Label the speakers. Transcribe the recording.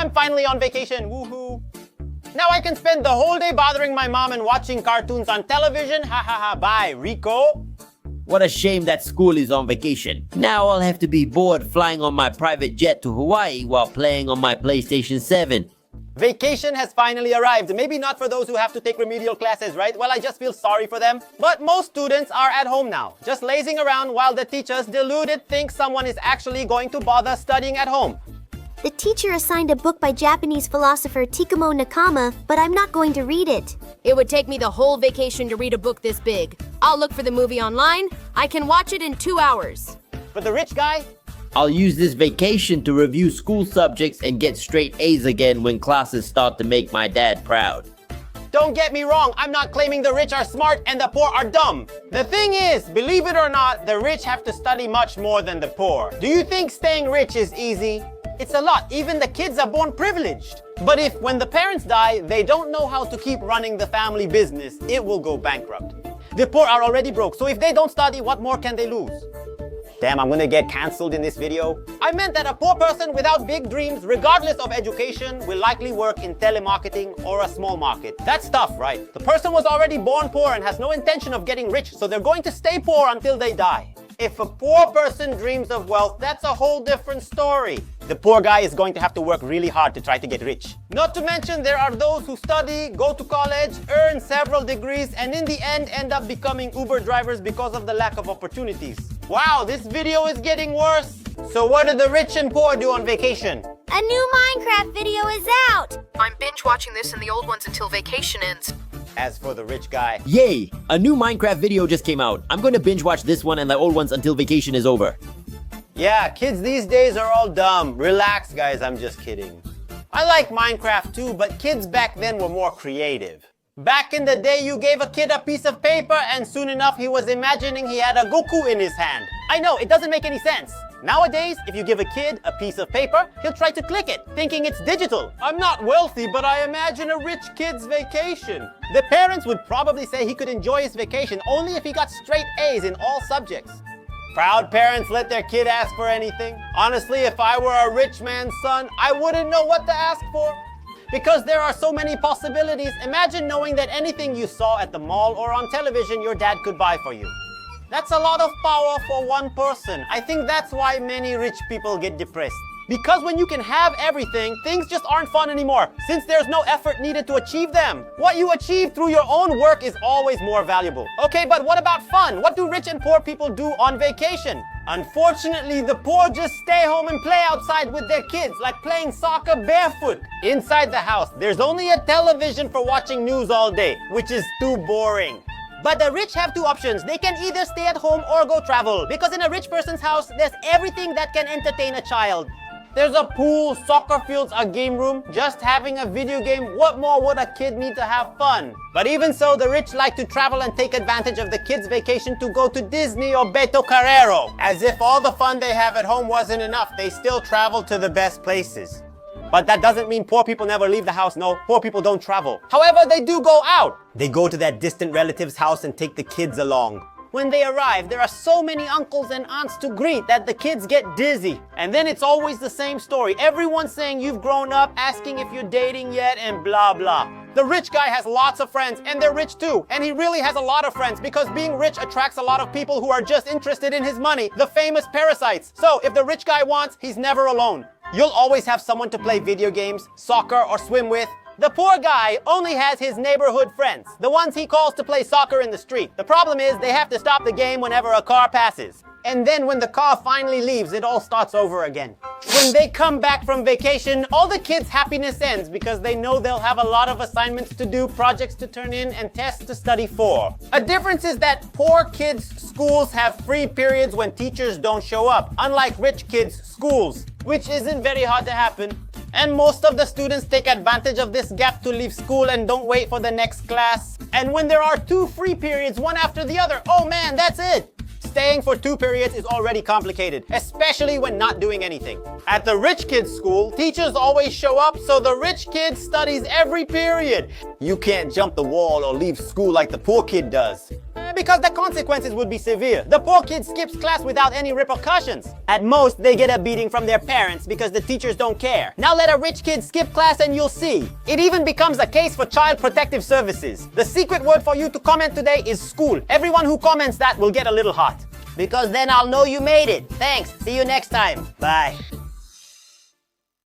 Speaker 1: I'm finally on vacation, woohoo. Now I can spend the whole day bothering my mom and watching cartoons on television, ha ha ha, bye, Rico.
Speaker 2: What a shame that school is on vacation. Now I'll have to be bored flying on my private jet to Hawaii while playing on my PlayStation 7.
Speaker 1: Vacation has finally arrived. Maybe not for those who have to take remedial classes, right? Well, I just feel sorry for them. But most students are at home now, just lazing around while the teachers, deluded, think someone is actually going to bother studying at home.
Speaker 3: The teacher assigned a book by Japanese philosopher Tikamo Nakama, but I'm not going to read it.
Speaker 4: It would take me the whole vacation to read a book this big. I'll look for the movie online. I can watch it in 2 hours.
Speaker 1: But the rich guy?
Speaker 2: I'll use this vacation to review school subjects and get straight A's again when classes start to make my dad proud.
Speaker 1: Don't get me wrong, I'm not claiming the rich are smart and the poor are dumb. The thing is, believe it or not, the rich have to study much more than the poor. Do you think staying rich is easy? It's a lot. Even the kids are born privileged. But if, when the parents die, they don't know how to keep running the family business, it will go bankrupt. The poor are already broke, so if they don't study, what more can they lose? Damn, I'm gonna get cancelled in this video. I meant that a poor person without big dreams, regardless of education, will likely work in telemarketing or a small market. That's tough, right? The person was already born poor and has no intention of getting rich, so they're going to stay poor until they die. If a poor person dreams of wealth, that's a whole different story. The poor guy is going to have to work really hard to try to get rich. Not to mention there are those who study, go to college, earn several degrees, and in the end up becoming Uber drivers because of the lack of opportunities. Wow, this video is getting worse. So what do the rich and poor do on vacation?
Speaker 3: A new Minecraft video is out!
Speaker 5: I'm binge watching this and the old ones until vacation ends.
Speaker 1: As for the rich guy,
Speaker 2: Yay! A new Minecraft video just came out. I'm going to binge watch this one and the old ones until vacation is over.
Speaker 1: yeah, kids these days are all dumb. Relax, guys, I'm just kidding. I like Minecraft too, but kids back then were more creative. Back in the day, you gave a kid a piece of paper and soon enough he was imagining he had a Goku in his hand. I know, it doesn't make any sense. Nowadays, if you give a kid a piece of paper, he'll try to click it, thinking it's digital. I'm not wealthy, but I imagine a rich kid's vacation. The parents would probably say he could enjoy his vacation only if he got straight A's in all subjects. Proud parents let their kid ask for anything. Honestly, if I were a rich man's son, I wouldn't know what to ask for. Because there are so many possibilities, imagine knowing that anything you saw at the mall or on television your dad could buy for you. That's a lot of power for one person. I think that's why many rich people get depressed. Because when you can have everything, things just aren't fun anymore, since there's no effort needed to achieve them. What you achieve through your own work is always more valuable. Okay, but what about fun? What do rich and poor people do on vacation? Unfortunately, the poor just stay home and play outside with their kids, like playing soccer barefoot. Inside the house, there's only a television for watching news all day, which is too boring. But the rich have two options. They can either stay at home or go travel. Because in a rich person's house, there's everything that can entertain a child. There's a pool, soccer fields, a game room. Just having a video game, what more would a kid need to have fun? But even so, the rich like to travel and take advantage of the kids' vacation to go to Disney or Beto Carrero. As if all the fun they have at home wasn't enough, they still travel to the best places. But that doesn't mean poor people never leave the house. No, poor people don't travel. However, they do go out. They go to that distant relative's house and take the kids along. When they arrive, there are so many uncles and aunts to greet that the kids get dizzy. And then it's always the same story. Everyone's saying you've grown up, asking if you're dating yet, and blah, blah. The rich guy has lots of friends, and they're rich too. And he really has a lot of friends because being rich attracts a lot of people who are just interested in his money, the famous parasites. So if the rich guy wants, he's never alone. You'll always have someone to play video games, soccer, or swim with. The poor guy only has his neighborhood friends, the ones he calls to play soccer in the street. The problem is they have to stop the game whenever a car passes. And then when the car finally leaves, it all starts over again. When they come back from vacation, all the kids' happiness ends because they know they'll have a lot of assignments to do, projects to turn in, and tests to study for. A difference is that poor kids' schools have free periods when teachers don't show up, unlike rich kids' schools, which isn't very hard to happen. And most of the students take advantage of this gap to leave school and don't wait for the next class. And when there are 2 free periods, one after the other, oh man, that's it. Staying for 2 periods is already complicated, especially when not doing anything. At the rich kids' school, teachers always show up, so the rich kid studies every period. You can't jump the wall or leave school like the poor kid does. Because the consequences would be severe. The poor kid skips class without any repercussions. At most, they get a beating from their parents because the teachers don't care. Now let a rich kid skip class and you'll see. It even becomes a case for Child Protective Services. The secret word for you to comment today is school. Everyone who comments that will get a little hot. Because then I'll know you made it. Thanks. See you next time. Bye.